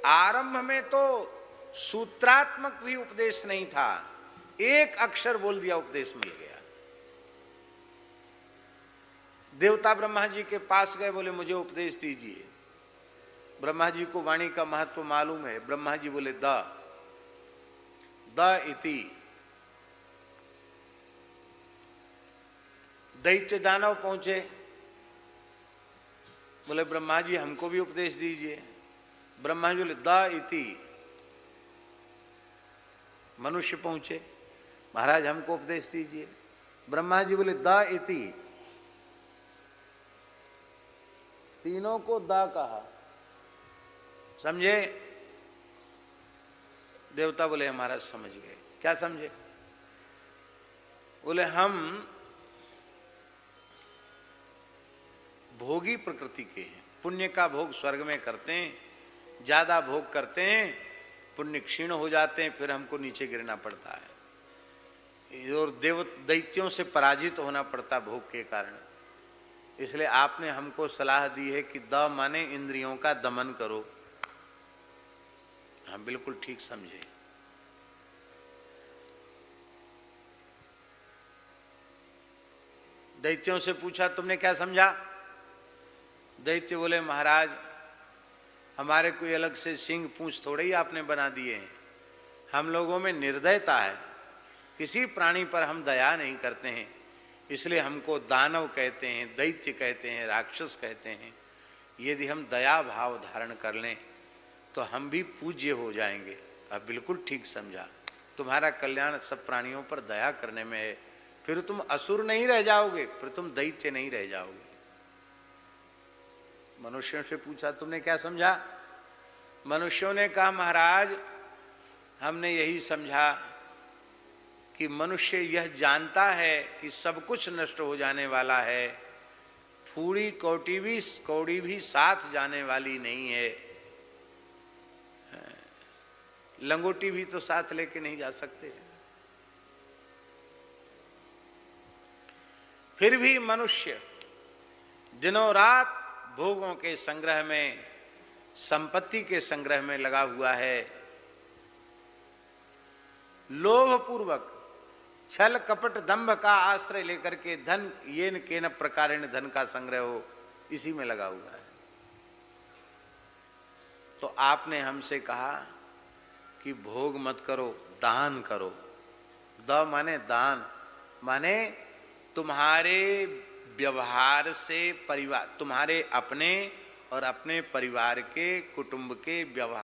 आरंभ में तो सूत्रात्मक भी उपदेश नहीं था, एक अक्षर बोल दिया उपदेश मिल गया। देवता ब्रह्मा जी के पास गए, बोले मुझे उपदेश दीजिए। ब्रह्मा जी को वाणी का महत्व मालूम है। ब्रह्मा जी बोले द इति। दैत्य दानव पहुंचे, बोले ब्रह्मा जी हमको भी उपदेश दीजिए। ब्रह्मा जी बोले द इति। मनुष्य पहुंचे, महाराज हमको उपदेश दीजिए। ब्रह्मा जी बोले द इति। तीनों को द कहा, समझे? देवता बोले महाराज समझ गए। क्या समझे? बोले हम भोगी प्रकृति के हैं, पुण्य का भोग स्वर्ग में करते हैं, ज्यादा भोग करते हैं, पुण्य क्षीण हो जाते हैं, फिर हमको नीचे गिरना पड़ता है और दैत्यों से पराजित होना पड़ता भोग के कारण। इसलिए आपने हमको सलाह दी है कि द माने इंद्रियों का दमन करो। हम बिल्कुल ठीक समझे। दैत्यों से पूछा तुमने क्या समझा? दैत्य बोले महाराज हमारे कोई अलग से सिंह पूंछ थोड़े ही आपने बना दिए हैं, हम लोगों में निर्दयता है, किसी प्राणी पर हम दया नहीं करते हैं, इसलिए हमको दानव कहते हैं, दैत्य कहते हैं, राक्षस कहते हैं। यदि हम दया भाव धारण कर लें तो हम भी पूज्य हो जाएंगे। अब बिल्कुल ठीक समझा, तुम्हारा कल्याण सब प्राणियों पर दया करने में है, फिर तुम असुर नहीं रह जाओगे, फिर तुम दैत्य नहीं रह जाओगे। मनुष्यों से पूछा तुमने क्या समझा? मनुष्यों ने कहा महाराज हमने यही समझा कि मनुष्य यह जानता है कि सब कुछ नष्ट हो जाने वाला है, फूड़ी कौड़ी भी साथ जाने वाली नहीं है, लंगोटी भी तो साथ लेके नहीं जा सकते। फिर भी मनुष्य दिनों रात भोगों के संग्रह में, संपत्ति के संग्रह में लगा हुआ है। लोभ पूर्वक छल कपट दंभ का आश्रय लेकर के धन येन केन प्रकारेण धन का संग्रह हो, इसी में लगा हुआ है। तो आपने हमसे कहा कि भोग मत करो, दान करो। द माने दान, माने तुम्हारे व्यवहार से परिवार, तुम्हारे अपने और अपने परिवार के, कुटुंब के व्यवहार